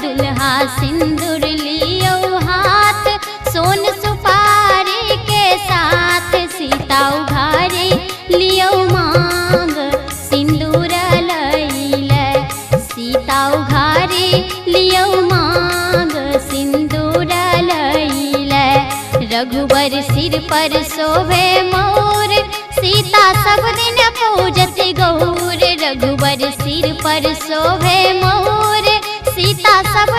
दुल्हा सिंदूर लियो हाथ, सोन सुपारी के साथ सीता उघारी लियो मांग, सिंदूर लईले सीता उघारी लियो मांग, सिंदूर लईले। रघुबर सिर पर शोभे मोर, सीता सब दिन पूजत गौर। रघुबर सिर पर शोभे मोर, सीता सब